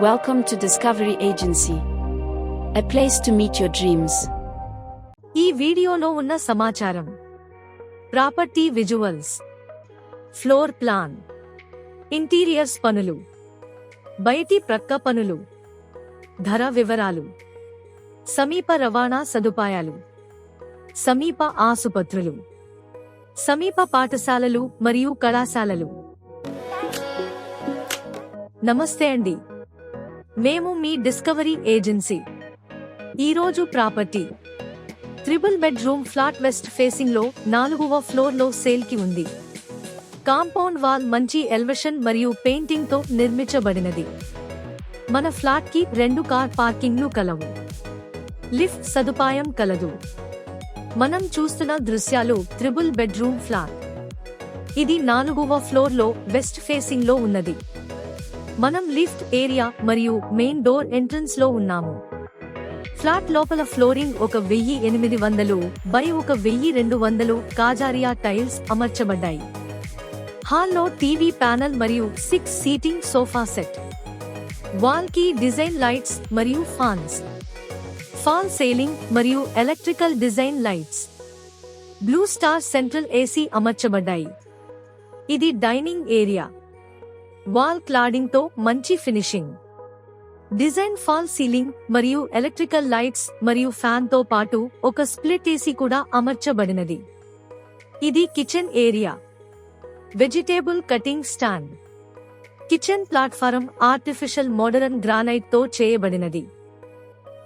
Welcome to Discovery Agency, a place to meet your dreams. ఈ వీడియోలో ఉన్న సమాచారం: property visuals, floor plan, interiors పనులు, బయటి ప్రక్క పనులు, ధర వివరాలు, సమీప రవాణా సదుపాయాలు, సమీప ఆసుపత్రులు, సమీప పాఠశాలలు మరియు కళాశాలలు. నమస్తే అండి, మేము మీ డిస్కవరీ ఏజెన్సీ. ఈరోజు property triple bedroom flat west facing లో 4వ ఫ్లోర్ లో సేల్ కి ఉంది. కాంపౌండ్ వాల్ మంచి ఎలివేషన్ మరియు పెయింటింగ్ తో నిర్మించబడినది. మన ఫ్లాట్ కి 2 కార్ పార్కింగ్లు కలవు. లిఫ్ట్ సదుపాయం కలదు. మనం చూస్తున్న దృశ్యాలు ట్రిపుల్ బెడ్రూమ్ ఫ్లాట్. ఇది 4వ ఫ్లోర్ లో వెస్ట్ ఫేసింగ్ లో ఉన్నది. మనం లిఫ్ట్ ఏరియా మరియు మెయిన్ డోర్ ఎంట్రన్స్ లో ఉన్నాము. ఫ్లాట్ లోపల ఫ్లోరింగ్ 1800 బై 1200 కాజారియా టైల్స్ అమర్చబడ్డాయి. హాల్లో టీవీ ప్యానెల్ మరియు 6 సీటింగ్ సోఫా సెట్. వాల్ కి డిజైన్ లైట్స్ మరియు ఫాన్స్, ఫాల్ సీలింగ్ మరియు electrical design lights, Blue star central AC అమర్చబడ్డాయి. ఇది డైనింగ్ ఏరియా. వాల్ క్లాడింగ్ తో మంచి ఫినిషింగ్, డిజైన్ ఫాల్ సీలింగ్ మరియు ఎలక్ట్రికల్ లైట్స్ మరియు ఫ్యాన్ తో పాటు ఒక స్ప్లిట్ ఏసీ కూడా అమర్చబడినది. ఇది kitchen area. Vegetable cutting stand, kitchen platform artificial modern granite తో చేయబడినది.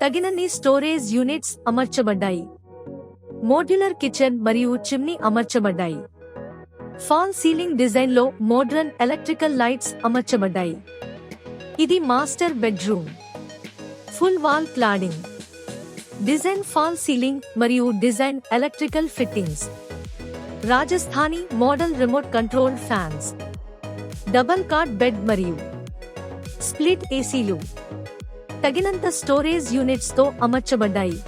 తగినన్ని స్టోరేజ్ యూనిట్స్ అమర్చబడ్డాయి. మోడ్యులర్ కిచెన్ మరియు చిమ్నీ అమర్చబడ్డాయి. ఫాల్ సీలింగ్ డిజైన్ లో మోడ్రన్ ఎలక్ట్రికల్ లైట్స్ అమర్చబడ్డాయి. ఇది master bedroom. Full wall cladding, design fall ceiling మరియు design electrical fittings, Rajasthani model remote control fans, double cot bed మరియు స్ప్లిట్ ఏసీలు తగినంత స్టోరేజ్ యూనిట్స్ తో అమర్చబడ్డాయి.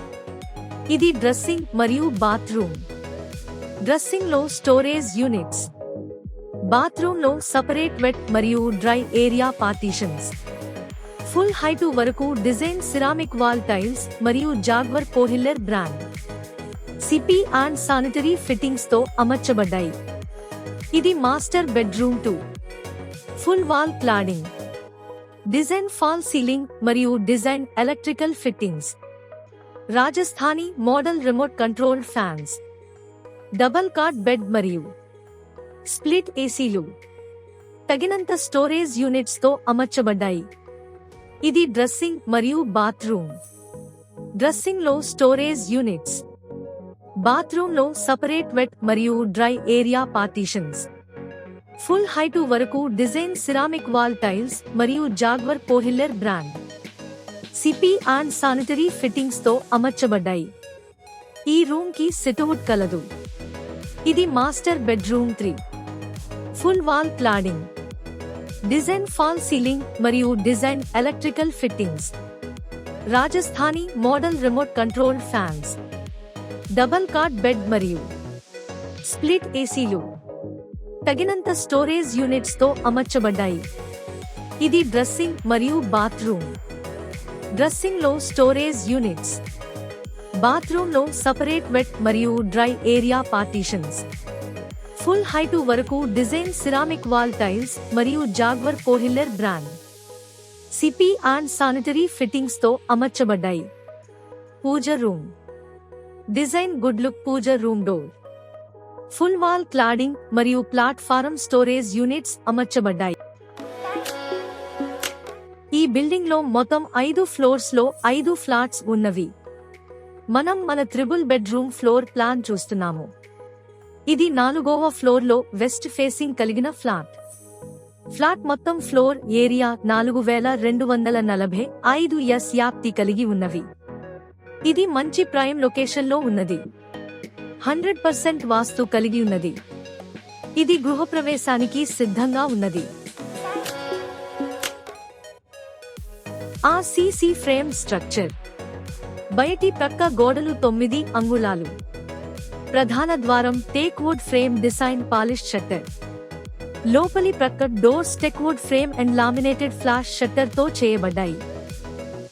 ఇది డ్రెస్సింగ్ మరియు బాత్రూమ్. డ్రెస్సింగ్ లో స్టోరేజ్ యూనిట్స్, బాత్రూమ్ లో సపరేట్ వెట్ మరియు dry area partitions. Full height వరకు డిజైన్ సిరామిక్ వాల్ టైల్స్ మరియు Jaguar Kohler brand CP and sanitary fittings తో అమర్చబడ్డాయి. ఇది master bedroom 2. Full wall cladding, design fall ceiling మరియు design electrical fittings, Rajasthani model remote control fans, double cot bed మరియు split ఏసీలు తగినంత storage units తో అమర్చబడ్డాయి. ఇది డ్రెస్సింగ్ మరియు బాత్రూమ్. డ్రెస్సింగ్ లో స్టోరేజ్ యూనిట్స్, బాత్రూమ్ లో సపరేట్ వెట్ మరియు dry area partitions. Full height వరకు డిజైన్ సిరామిక్ వాల్ టైల్స్ మరియు Jaguar Kohler brand CP and sanitary fittings తో అమర్చబడ్డాయి. ఈ రూమ్ కి సిట్వుడ్ కలదు. ఇది master bedroom 3. Full wall cladding, design fall ceiling మరియు design electrical fittings, Rajasthani model remote control fans, double cot bed మరియు స్ప్లిట్ ఏసీలు తగినంత స్టోరేజ్ యూనిట్స్ తో అమర్చబడ్డాయి. ఇది డ్రెస్సింగ్ మరియు బాత్రూమ్. డ్రెస్సింగ్ లో స్టోరేజ్ యూనిట్స్, బాత్రూమ్ లో సపరేట్ వెట్ మరియు dry area partitions. Full height వరకు డిజైన్ సిరామిక్ వాల్ టైల్స్ మరియు Jaguar Kohler brand CP and sanitary fittings తో అమర్చబడ్డాయి. Puja room, design good look puja room door. Full wall cladding మరియు platform storage units అమర్చబడ్డాయి. ఈ building లో మొత్తం 5 ఫ్లోర్స్ లో 5 ఫ్లాట్స్ ఉన్నవి. మనం మన ట్రిపుల్ బెడ్రూమ్ ఫ్లోర్ ప్లాన్ చూస్తున్నాము. ఇది 4వ ఫ్లోర్ లో వెస్ట్ ఫేసింగ్ కలిగిన ఫ్లాట్. ఫ్లాట్ మొత్తం ఫ్లోర్ ఏరియా 4245 వ్యాప్తి కలిగి ఉన్నవి. ఇది మంచి ప్రైమ్ లొకేషన్ లో ఉన్నది. 100% వాస్తు కలిగి ఉన్నది. ఇది గృహప్రవేశానికి సిద్ధంగా ఉన్నది. RCC frame structure. బయటి ప్రక్క గోడలు 9 అంగుళాలు. ప్రధాన ద్వారం teak wood frame design polish shutter. లోపలి ప్రక్క doors teakwood frame and laminated flash shutter తో చేయబడ్డాయి.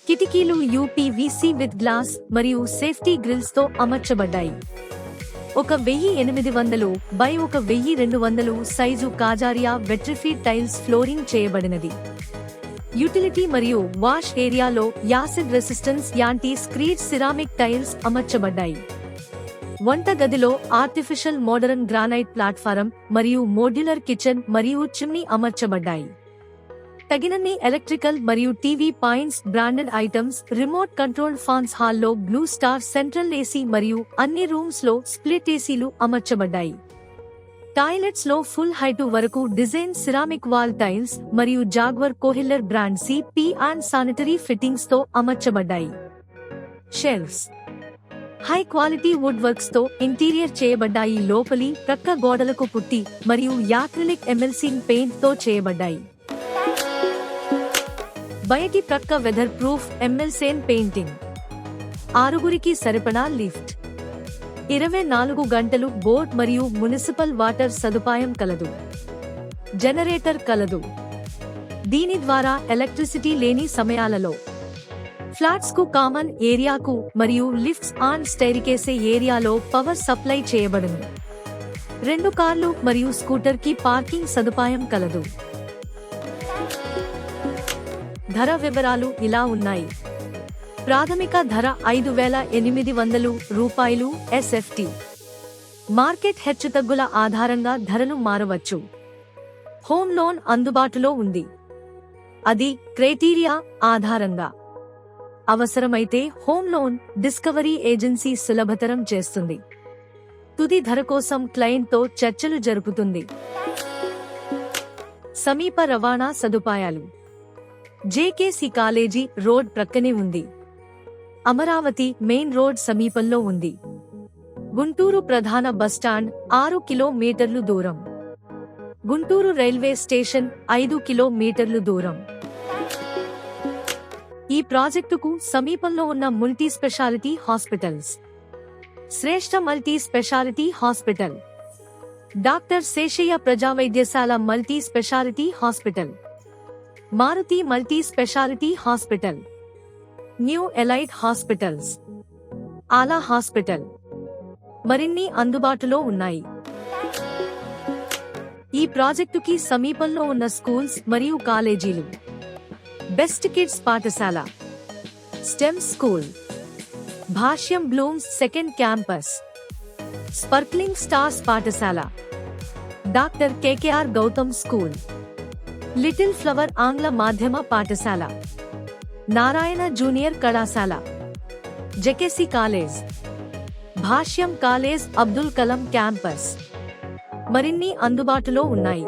కిటికీలు యూపీవీసీ విత్ గ్లాస్ మరియు సేఫ్టీ గ్రిల్స్ తో అమర్చబడ్డాయి. 1800 by 1200 size Kajaria vitrified tiles flooring చేయబడినది. యుటిలిటీ మరియు వాష్ ఏరియాలో acid resistance anti skid ceramic tiles అమర్చబడ్డాయి. వంట గదిలో ఆర్టిఫిషియల్ మోడరన్ గ్రానైట్ ప్లాట్ఫారం మరియు మోడ్యులర్ కిచెన్ మరియు చిమ్నీ అమర్చబడ్డాయి. తగినన్ని ఎలక్ట్రికల్ మరియు TV points, branded items, remote controlled fans, హాల్లో బ్లూ స్టార్ సెంట్రల్ ఏసీ మరియు అన్ని రూమ్స్ లో స్ప్లిట్ ఏసీలు అమర్చబడ్డాయి. టాయిలెట్స్ లో ఫుల్ హైట్ వరకు డిజైన్ సిరామిక్ వాల్ టైల్స్ మరియు Jaguar Kohler brand CP and sanitary fittings తో అమర్చబడ్డాయి. Shelves high quality wood works తో ఇంటీరియర్ చేయబడ్డాయి. లోపలి ప్రక్క గోడలకు పుట్టి మరియు యాక్రిలిక్ ఎమెల్సింగ్ పెయింట్ తో చేయబడ్డాయి. బయటి ప్రక్క వెదర్ ప్రూఫ్ ఎమ్మెల్సేన్ పెయింటింగ్. 6గురికి సరిపడా లిఫ్ట్, 24 గంటలు బోర్డ్ మరియు మునిసిపల్ వాటర్ సదుపాయం కలదు. జనరేటర్ కలదు. దీని ద్వారా ఎలక్ట్రిసిటీ లేని సమయాలలో ఫ్లాట్స్ కు కామన్ ఏరియాకు మరియు లిఫ్ట్స్ ఆన్ స్టైర్కేసే ఏరియాలో పవర్ సప్లై చేయబడును. 2 కార్లు మరియు స్కూటర్ కి పార్కింగ్ సదుపాయం కలదు. ధర వివరాలు ఇలా ఉన్నాయి. ప్రాథమిక ధర 5,800 రూపాయలు ఎస్ఎఫ్టి. మార్కెట్ హెచ్చుతగ్గుల ఆధారంగా ధరలు మారవచ్చు. హోమ్ లోన్ అందుబాటులో ఉంది. అది క్రైటీరియా ఆధారంగా. అవసరమైతే హోమ్ లోన్ డిస్కవరీ ఏజెన్సీ సులభతరం చేస్తుంది. తుది ధర కోసం క్లయింట్తో చర్చలు జరుపుతుంది. సమీప రవాణా సదుపాయాలు. జేకేసీ కాలేజీ రోడ్ ప్రక్కనే ఉంది. అమరావతి మెయిన్ రోడ్ సమీపంలో ఉంది. గుంటూరు ప్రధాన బస్టాండ్ 6 కిలోమీటర్లు దూరం. గుంటూరు రైల్వే స్టేషన్ 5 కిలోమీటర్లు దూరం. ఈ ప్రాజెక్టుకు సమీపంలో ఉన్న multi speciality hospitals: Shreshta multi speciality hospital, doctor Sheshayya Prajavaidyasala multi speciality hospital, Maruti multi speciality hospital, new elite hospitals, ఆలా హాస్పిటల్ మరిన్ని అందుబాటులో ఉన్నాయి. ఈ ప్రాజెక్టుకి సమీపంలో ఉన్న స్కూల్స్ మరియు కాలేజీలు: బెస్ట్ కిడ్స్ పాఠశాల, STEM school, Bhashyam Blooms second campus, Sparkling Stars పాఠశాల, doctor KKR Gautam school, Little Flower ఆంగ్ల మాధ్యమ పాఠశాల, నారాయణ జూనియర్ కళాశాల, JKC college, Bhashyam college, Abdul Kalam campus మరిన్ని అందుబాటులో ఉన్నాయి.